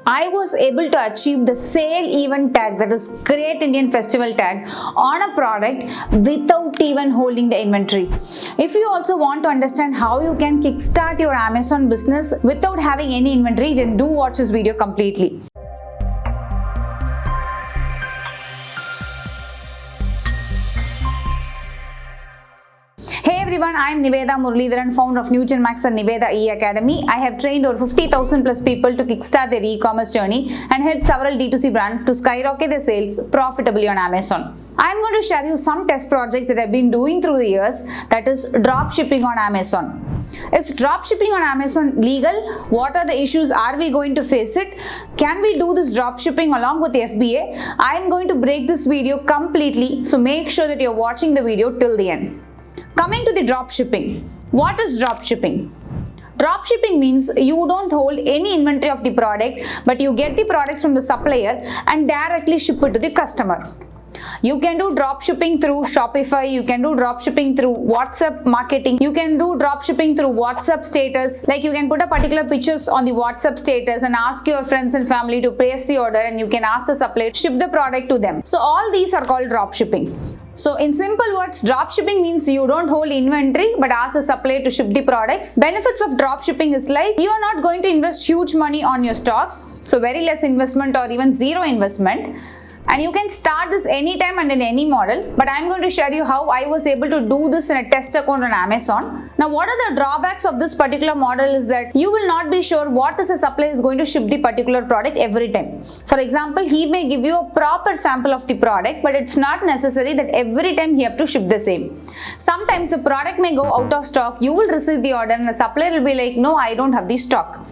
I was able to achieve the sale event tag, that is Great Indian Festival tag, on a product without even holding the inventory. If you also want to understand how you can kickstart your Amazon business without having any inventory, then do watch this video completely. Hey everyone, I am Nivetha Muralidharan, founder of Newton Max and Nivetha Academy. I have trained over 50,000 plus people to kickstart their e-commerce journey and helped several D2C brands to skyrocket their sales profitably on Amazon. I am going to share you some test projects that I have been doing through the years, that is drop shipping on Amazon. Is drop shipping on Amazon legal? What are the issues? Are we going to face it? Can we do this drop shipping along with the FBA? I am going to break this video completely, so make sure that you are watching the video till the end. Coming to the drop shipping. What is drop shipping? Drop shipping means you don't hold any inventory of the product, but you get the products from the supplier and directly ship it to the customer. You can do drop shipping through Shopify, you can do drop shipping through WhatsApp marketing, you can do drop shipping through WhatsApp status, like you can put a particular pictures on the WhatsApp status and ask your friends and family to place the order, and you can ask the supplier to ship the product to them. So all these are called drop shipping. So in simple words, drop shipping means you don't hold inventory but ask the supplier to ship the products. Benefits of drop shipping is like you are not going to invest huge money on your stocks, so very less investment or even zero investment. And you can start this anytime and in any model, but I'm going to share you how I was able to do this in a test account on Amazon. Now, what are the drawbacks of this particular model is that you will not be sure what is the supplier is going to ship the particular product every time. For example, he may give you a proper sample of the product, but it's not necessary that every time he have to ship the same. Sometimes the product may go out of stock, you will receive the order and the supplier will be like, no, I don't have the stock.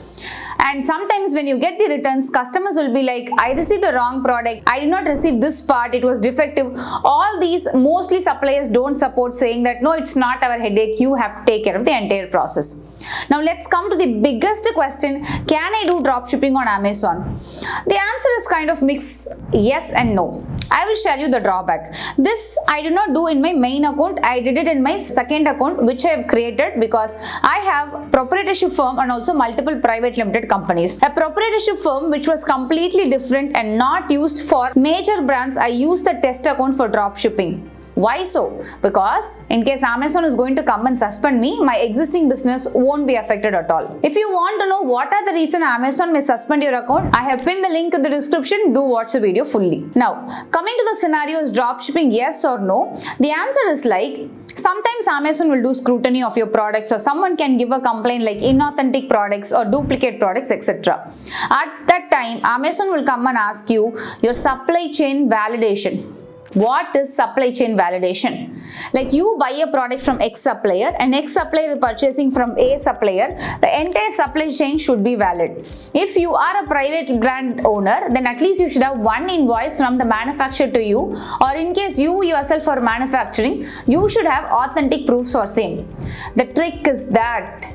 And sometimes when you get the returns, customers will be like, I received a wrong product, I did not receive this part, it was defective. All these mostly suppliers don't support, saying that no, it's not our headache, you have to take care of the entire process. Now let's come to the biggest question, can I do drop shipping on Amazon? The answer is kind of mixed, yes and no. I will share you the drawback. This I did not do in my main account, I did it in my second account which I have created because I have proprietorship firm and also multiple private limited companies. A proprietorship firm which was completely different and not used for major brands, I used the test account for drop shipping. Why so? Because in case Amazon is going to come and suspend me, my existing business won't be affected at all. If you want to know what are the reasons Amazon may suspend your account, I have pinned the link in the description. Do watch the video fully. Now, coming to the scenario, is drop shipping yes or no? The answer is like, sometimes Amazon will do scrutiny of your products, or someone can give a complaint like inauthentic products or duplicate products, etc. At that time, Amazon will come and ask you your supply chain validation. What is supply chain validation? Like you buy a product from X supplier and X supplier is purchasing from A supplier, the entire supply chain should be valid. If you are a private brand owner, then at least you should have one invoice from the manufacturer to you, or in case you yourself are manufacturing, you should have authentic proofs for same. The trick is that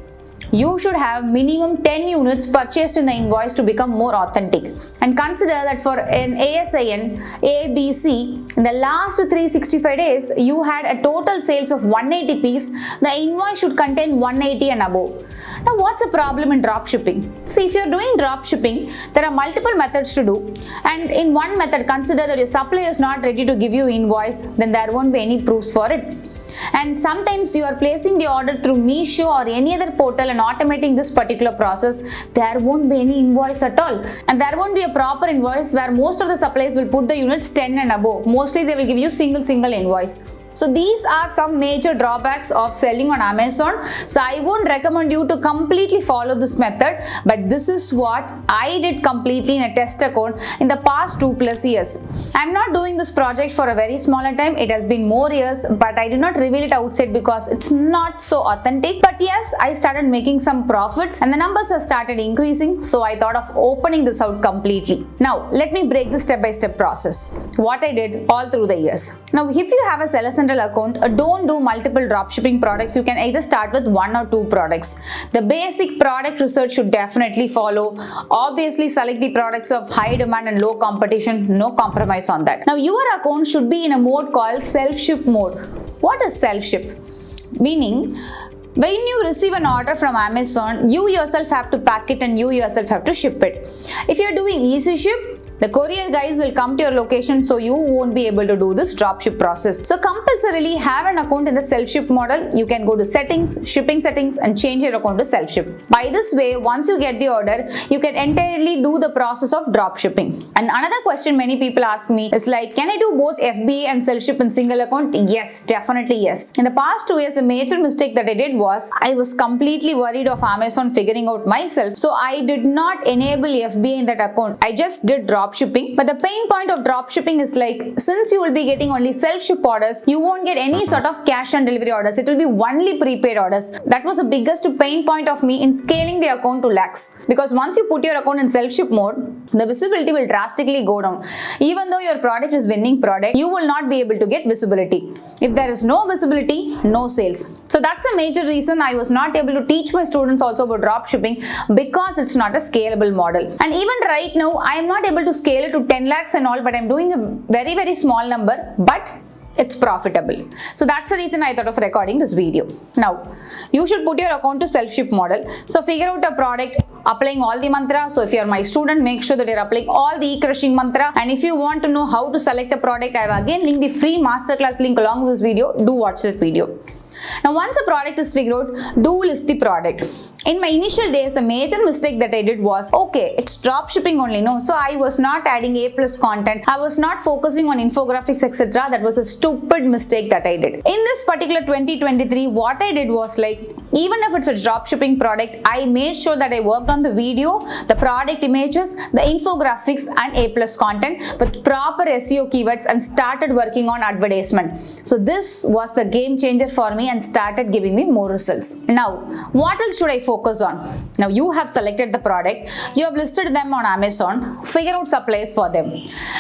you should have minimum 10 units purchased in the invoice to become more authentic. And consider that for an ASIN, ABC, in the last 365 days, you had a total sales of 180 piece. The invoice should contain 180 and above. Now, what's the problem in drop shipping? See, if you're doing drop shipping, there are multiple methods to do. And in one method, consider that your supplier is not ready to give you invoice, then there won't be any proofs for it. And sometimes you are placing the order through Meesho or any other portal and automating this particular process, there won't be any invoice at all. And there won't be a proper invoice where most of the suppliers will put the units 10 and above. Mostly they will give you single invoice. So these are some major drawbacks of selling on Amazon. So I won't recommend you to completely follow this method, but this is what I did completely in a test account in the past 2+ years. I'm not doing this project for a very smaller time. It has been more years, but I did not reveal it outside because it's not so authentic. But yes, I started making some profits and the numbers have started increasing. So I thought of opening this out completely. Now, let me break the step-by-step process. What I did all through the years. Now, if you have a Seller Central account, don't do multiple dropshipping products. You can either start with 1 or 2 products. The basic product research should definitely follow. Obviously, select the products of high demand and low competition. No compromise on that. Now, your account should be in a mode called self-ship mode. What is self-ship? Meaning, When you receive an order from Amazon, you yourself have to pack it and you yourself have to ship it. If you're doing easy ship, the courier guys will come to your location, so you won't be able to do this dropship process. So compulsorily have an account in the self-ship model. You can go to settings, shipping settings, and change your account to self-ship. By this way, once you get the order, you can entirely do the process of drop shipping. And another question many people ask me is like, can I do both FBA and self-ship in single account? Yes, definitely yes. In the past 2 years, the major mistake that I did was I was completely worried of Amazon figuring out myself. So I did not enable FBA in that account. I just did drop shipping. But the pain point of drop shipping is like, since you will be getting only self-ship orders, you won't get any sort of cash on delivery orders. It will be only prepaid orders. That was the biggest pain point of me in scaling the account to lakhs. Because once you put your account in self-ship mode, the visibility will drastically go down. Even though your product is winning product, you will not be able to get visibility. If there is no visibility, no sales. So that's a major reason I was not able to teach my students also about drop shipping, because it's not a scalable model. And even right now, I am not able to scale it to 10 lakhs and all, but I'm doing a very, very small number, but it's profitable. So that's the reason I thought of recording this video. Now, you should put your account to self-ship model. So figure out a product, applying all the mantra. So if you're my student, make sure that you're applying all the e-crushing mantra. And if you want to know how to select a product, I have again linked the free masterclass link along with this video. Do watch that video. Now, once a product is figured out, do list the product. In my initial days, the major mistake that I did was, okay, it's drop shipping only, no. So I was not adding A+ content. I was not focusing on infographics, etc. That was a stupid mistake that I did. In this particular 2023, what I did was like, even if it's a drop shipping product, I made sure that I worked on the video, the product images, the infographics and A+ content with proper SEO keywords and started working on advertisement. So this was the game changer for me and started giving me more results. Now, what else should I focus on? Now, you have selected the product, you have listed them on Amazon, figure out suppliers for them.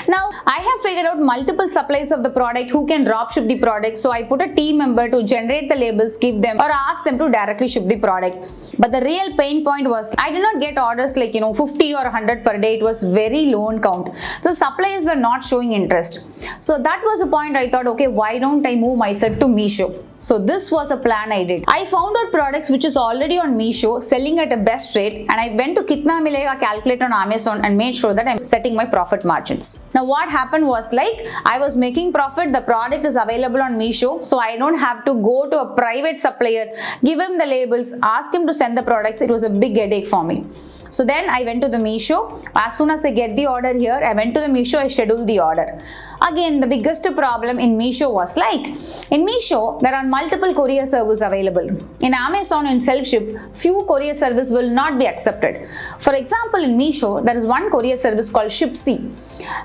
Now, I have figured out multiple suppliers of the product who can drop ship the product. So I put a team member to generate the labels, give them or ask them to directly ship the product. But the real pain point was I did not get orders like 50 or 100 per day. It was very low in count. So suppliers were not showing interest. So that was the point I thought, okay, why don't I move myself to Meesho? So this was a plan I did. I found out products which is already on Meesho selling at a best rate, and I went to Kitna Milega calculator on Amazon and made sure that I'm setting my profit margins. Now what happened was like I was making profit, the product is available on Meesho, so I don't have to go to a private supplier, give him the labels, ask him to send the products. It was a big headache for me. So then I went to the Meesho. As soon as I get the order here, I went to the Meesho, I scheduled the order. Again, the biggest problem in Meesho was like, in Meesho, there are multiple courier services available. In Amazon and self-ship, few courier service will not be accepted. For example, in Meesho, there is one courier service called Shipsy.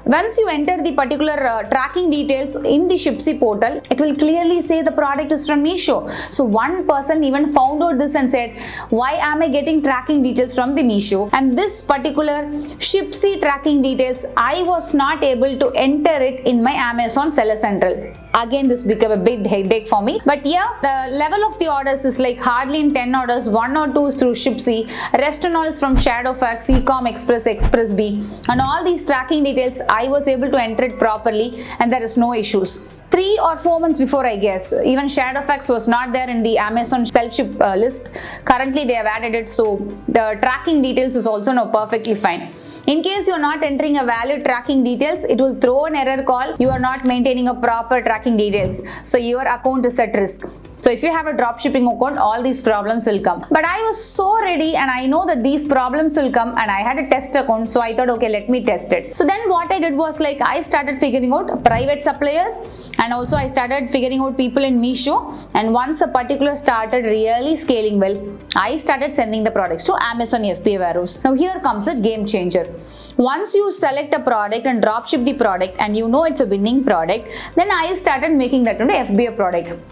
Once you enter the particular tracking details in the Shipsy portal, it will clearly say the product is from Meesho. So one person even found out this and said, why am I getting tracking details from the Meesho? And this particular Shipsy tracking details, I was not able to enter it in my Amazon Seller Central. Again, this became a big headache for me. But yeah, the level of the orders is like hardly in 10 orders, 1 or 2 is through Shipsy, rest and all is from Shadowfax, Ecom Express, XpressBee, and all these tracking details I was able to enter it properly and there is no issues. 3 or 4 months before, I guess, even Shadowfax was not there in the Amazon self-ship list. Currently, they have added it, so the tracking details is also now perfectly fine. In case you are not entering a valid tracking details, it will throw an error call. You are not maintaining a proper tracking details. So your account is at risk. So if you have a dropshipping account, all these problems will come. But I was so ready and I know that these problems will come and I had a test account. So I thought, okay, let me test it. So then what I did was like I started figuring out private suppliers and also I started figuring out people in Meesho. And once a particular started really scaling well, I started sending the products to Amazon FBA warehouse. Now here comes a game changer. Once you select a product and dropship the product and you know it's a winning product, then I started making that into FBA product.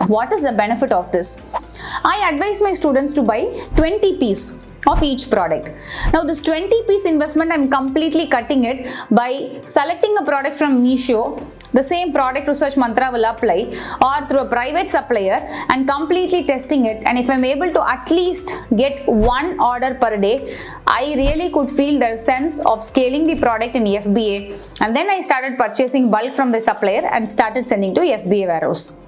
What is the benefit of this? I advise my students to buy 20 pieces of each product. Now this 20 piece investment, I'm completely cutting it by selecting a product from Meesho. The same product research mantra will apply or through a private supplier and completely testing it. And if I'm able to at least get 1 order per day, I really could feel the sense of scaling the product in FBA. And then I started purchasing bulk from the supplier and started sending to FBA warehouse.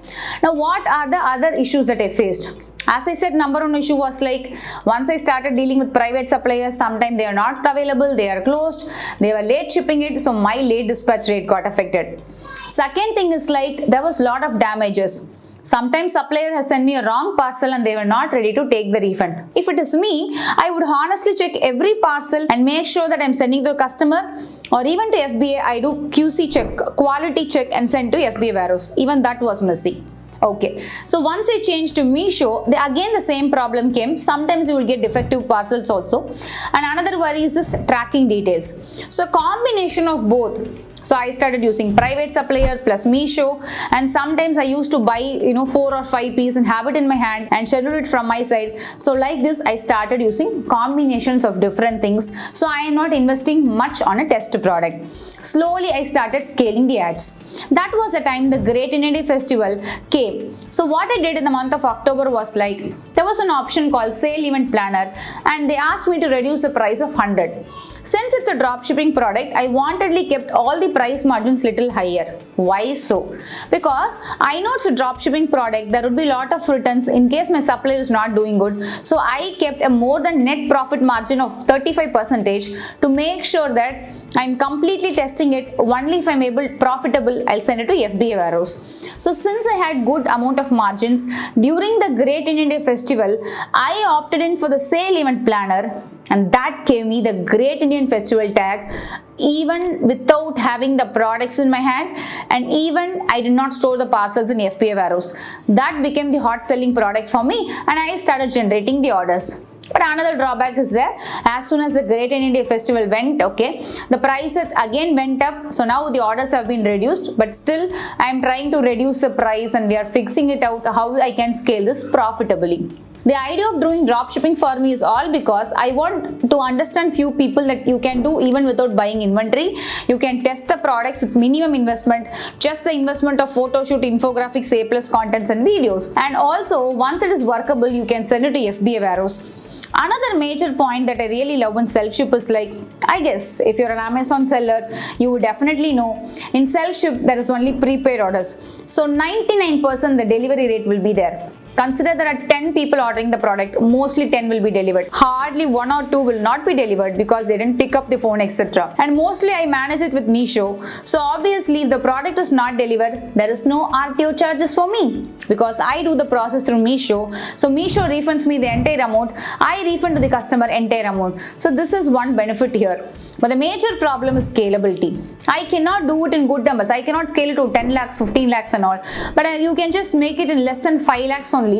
Now what are the other issues that I faced? As I said, number one issue was like once I started dealing with private suppliers, sometimes they are not available, they are closed, they were late shipping it, so my late dispatch rate got affected. Second thing is like there was a lot of damages. Sometimes supplier has sent me a wrong parcel and they were not ready to take the refund. If it is me, I would honestly check every parcel and make sure that I'm sending to the customer, or even to FBA, I do QC check, quality check and send to FBA warehouse. Even that was messy. Okay, so once I changed to Meesho, again the same problem came. Sometimes you will get defective parcels also. And another worry is this tracking details. So a combination of both. So I started using private supplier plus Meesho, and sometimes I used to buy 4 or 5 pieces and have it in my hand and schedule it from my side. So like this I started using combinations of different things. So I am not investing much on a test product. Slowly I started scaling the ads. That was the time the Great Indian Day Festival came. So what I did in the month of October was like there was an option called Sale Event Planner, and they asked me to reduce the price of 100. Since it's a dropshipping product, I wantedly kept all the price margins little higher. Why so? Because I know it's a dropshipping product, there would be a lot of returns in case my supplier is not doing good. So I kept a more than net profit margin of 35% to make sure that I'm completely testing it. Only if I'm able profitable, I'll send it to FBA warehouse. So since I had good amount of margins during the Great Indian Day Festival, I opted in for the Sale Event Planner, and that gave me the Great Indian Festival tag even without having the products in my hand, and even I did not store the parcels in FBA warehouse. That became the hot selling product for me, and I started generating the orders. But another drawback is there. As soon as the Great Indian Day Festival went, the price again went up. So now the orders have been reduced, but still I am trying to reduce the price and we are fixing it out how I can scale this profitably. The idea of doing dropshipping for me is all because I want to understand few people that you can do even without buying inventory. You can test the products with minimum investment, just the investment of photo shoot, infographics, A+ contents and videos. And also once it is workable, you can send it to FBA warehouse. Another major point that I really love in self-ship is like, I guess if you're an Amazon seller, you would definitely know in self-ship there is only prepaid orders. So 99% the delivery rate will be there. Consider there are 10 people ordering the product, mostly 10 will be delivered. Hardly 1 or 2 will not be delivered because they didn't pick up the phone, etc. And mostly I manage it with Meesho. So obviously if the product is not delivered, there is no RTO charges for me because I do the process through Meesho. So Meesho refunds me the entire amount. I refund to the customer entire amount. So this is one benefit here. But the major problem is scalability. I cannot do it in good numbers. I cannot scale it to 10 lakhs, 15 lakhs and all. But you can just make it in less than 5 lakhs only.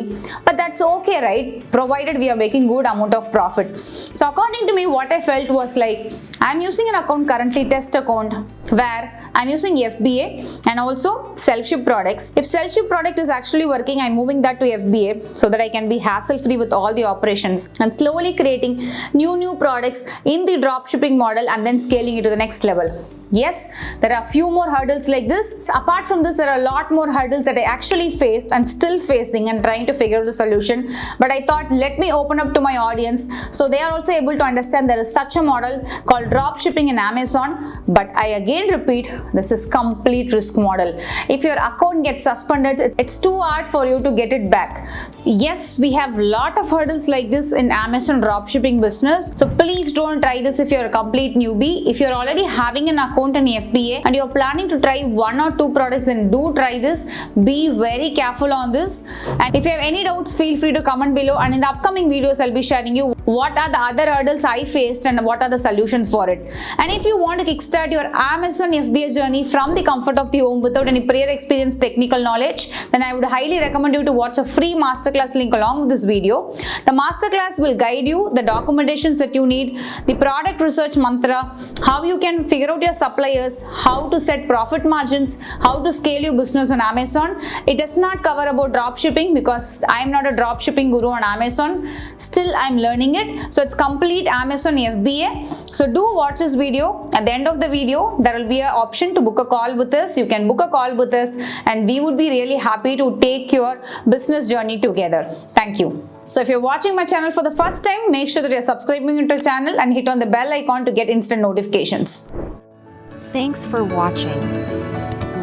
But that's okay, right? Provided we are making good amount of profit. So according to me, what I felt was like, I'm using an account currently, test account, where I'm using FBA and also self-ship products. If self-ship product is actually working, I'm moving that to FBA so that I can be hassle-free with all the operations and slowly creating new products in the dropshipping model and then scaling it to the next level. Yes, there are a few more hurdles like this. Apart from this, there are a lot more hurdles that I actually faced and still facing and trying to figure out the solution. But I thought, let me open up to my audience so they are also able to understand there is such a model called dropshipping in Amazon. But I again repeat, this is complete risk model. If your account gets suspended, it's too hard for you to get it back. Yes, we have a lot of hurdles like this in Amazon dropshipping business. So please don't try this if you're a complete newbie. If you're already having an account in FBA and you're planning to try 1 or 2 products, then do try this. Be very careful on this. And if you have any doubts, feel free to comment below, and in the upcoming videos I'll be sharing you what are the other hurdles I faced and what are the solutions for it. And if you want to kickstart your Amazon FBA journey from the comfort of the home without any prior experience, technical knowledge, then I would highly recommend you to watch a free masterclass link along with this video. The masterclass will guide you the documentations that you need, the product research mantra, how you can figure out your suppliers, how to set profit margins, how to scale your business on Amazon. It does not cover about dropshipping because I am not a dropshipping guru on Amazon. Still, I am learning it. So it's complete Amazon FBA. So do watch this video. At the end of the video, there will be an option to book a call with us. You can book a call with us and we would be really happy to take your business journey together. Thank you. So if you're watching my channel for the first time, make sure that you're subscribing to the channel and hit on the bell icon to get instant notifications. Thanks for watching.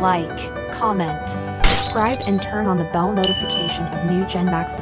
Like, comment, subscribe and turn on the bell notification of new Gen Max